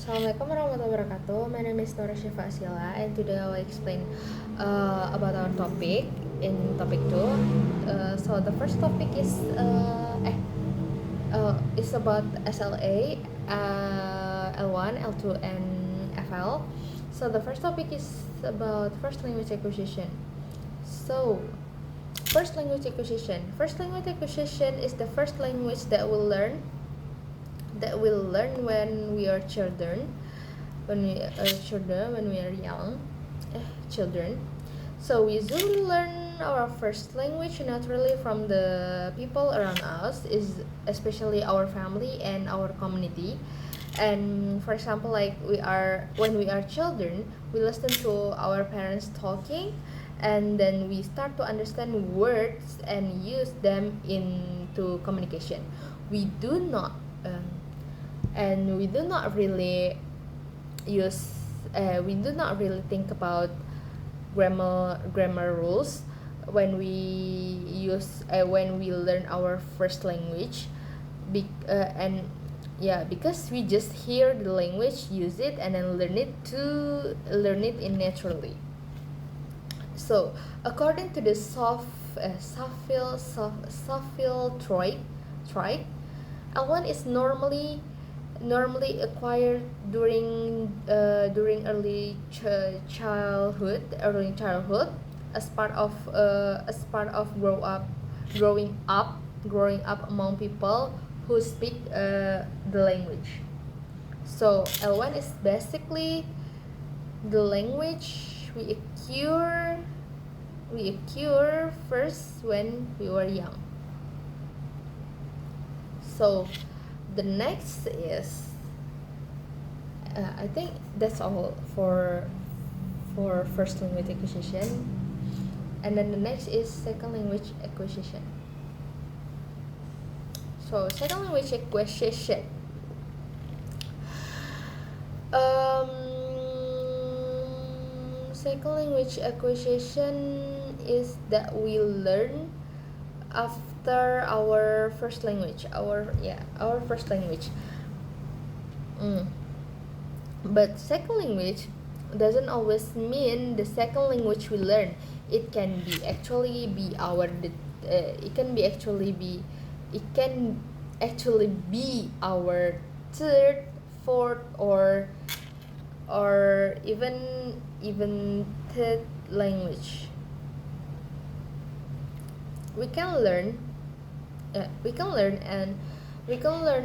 Assalamualaikum warahmatullahi wabarakatuh. My name is Nora Syifa Asila, and today I will explain about our topic in topic 2. So the first topic is about SLA, L1, L2, and FL. So the first topic is about first language acquisition. So first language acquisition. First language acquisition is the first language that we'll learn when we are children, when we are young children. So we usually learn our first language naturally from the people around us, is especially our family and our community. And for example, like when we are children, we listen to our parents talking, and then we start to understand words and use them into communication. We do not we do not really use we do not really think about grammar rules when we learn our first language. Because we just hear the language, use it, and then learn it in naturally. So according to the Safil Troy, L1 is normally acquired during early childhood, as part of growing up among people who speak the language. So L1 is basically the language we acquire first when we were young. So the next is I think that's all for first language acquisition, and then the next is second language acquisition. So second language acquisition, second language acquisition is that we learn after our first language, our first language. But second language doesn't always mean the second language we learn. It can actually be our third, fourth, or even third language. We can learn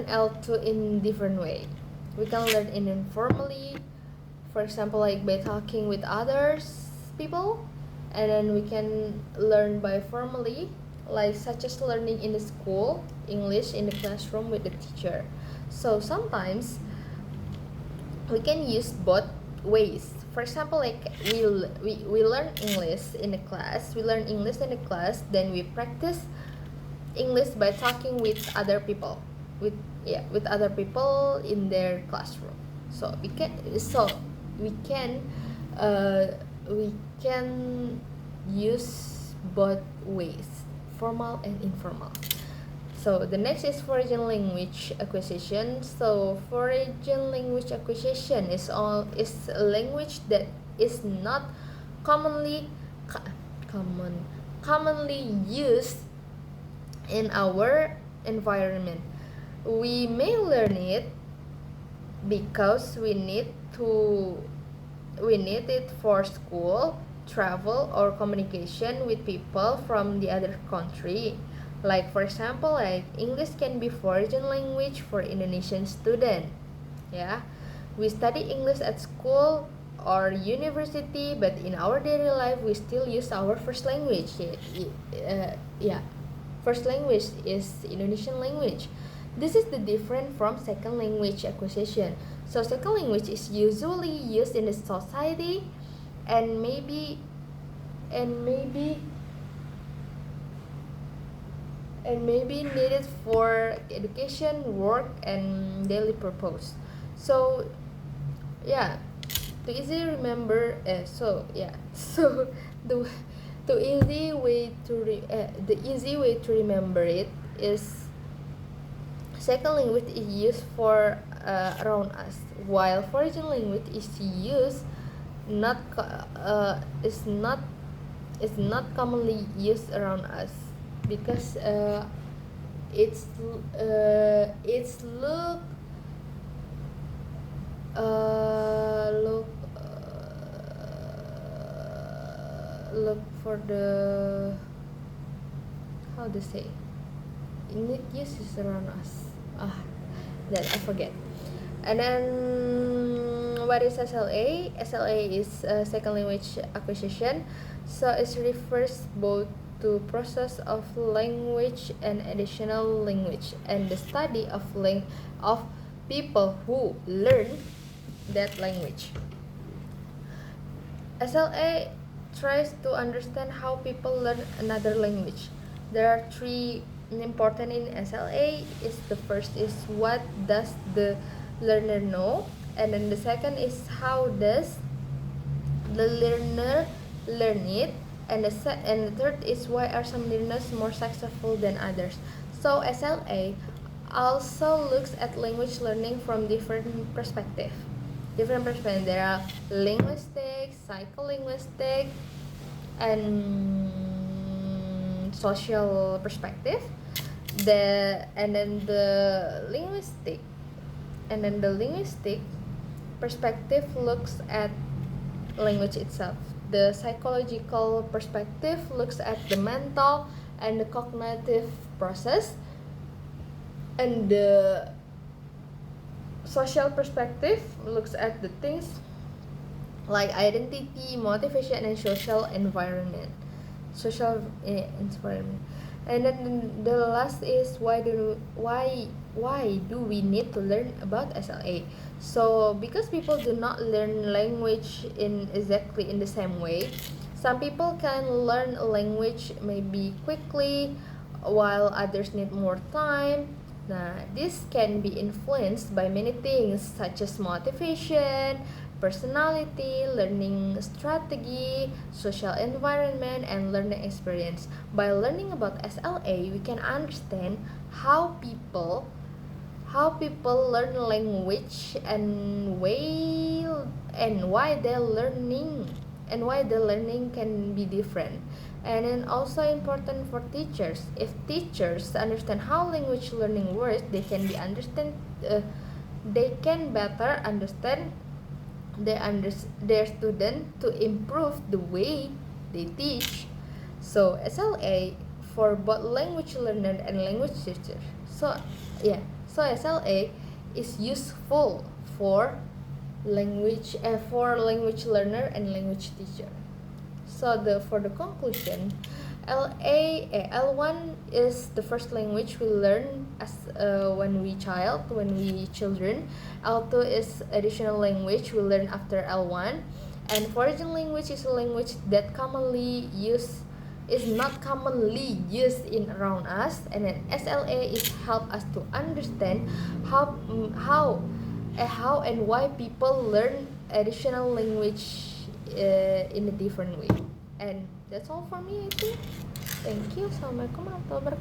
L2 in different way. We can learn it informally, for example, like by talking with others people, and then we can learn by formally, like such as learning in the school, English in the classroom with the teacher. So sometimes we can use both ways. For example, like we learn English in the class, then we practice English by talking with other people, with other people in their classroom. So we can use both ways, formal and informal. So the next is foreign language acquisition. So foreign language acquisition is a language that is not commonly used in our environment. We may learn it because we need it for school, travel, or communication with people from the other country. Like for example, like English can be foreign language for Indonesian student. Yeah, we study English at school or university, but in our daily life we still use our first language. First language is Indonesian language. This is the different from second language acquisition. So second language is usually used in the society and maybe needed for education, work, and daily purpose. So to easily remember so the easy way to remember it is second language is used for around us, while foreign language is used not is not commonly used around us because it's look look look for the how to say it uses around us that I forget. And then what is SLA? SLA is second language acquisition, so it refers both to process of language and additional language and the study of people who learn that language. SLA tries to understand how people learn another language. There are three important in SLA. The first is what does the learner know, and then the second is how does the learner learn it, and the third is why are some learners more successful than others. So SLA also looks at language learning from different perspectives. There are linguistic, psycholinguistic, and social perspective. And then the linguistic perspective looks at language itself. The psychological perspective looks at the mental and the cognitive process, and the social perspective looks at the things like identity, motivation, and social environment. And then the last is why do we need to learn about SLA? So because people do not learn language exactly in the same way. Some people can learn a language maybe quickly, while others need more time. Nah, this can be influenced by many things such as motivation, personality, learning strategy, social environment, and learning experience. By learning about SLA, we can understand how people learn language and why the learning can be different. And then also important for teachers. If teachers understand how language learning works, they can better understand their student to improve the way they teach. So SLA for both language learner and language teacher. So SLA is useful for language learner and language teacher. So for the conclusion, L1 is the first language we learn as when we children. L2 is additional language we learn after L1, and foreign language is a language that is not commonly used in around us. And then SLA is help us to understand how and why people learn additional language in a different way. And that's all for me, I think. Thank you. Assalamualaikum warahmatullahi wabarakatuh.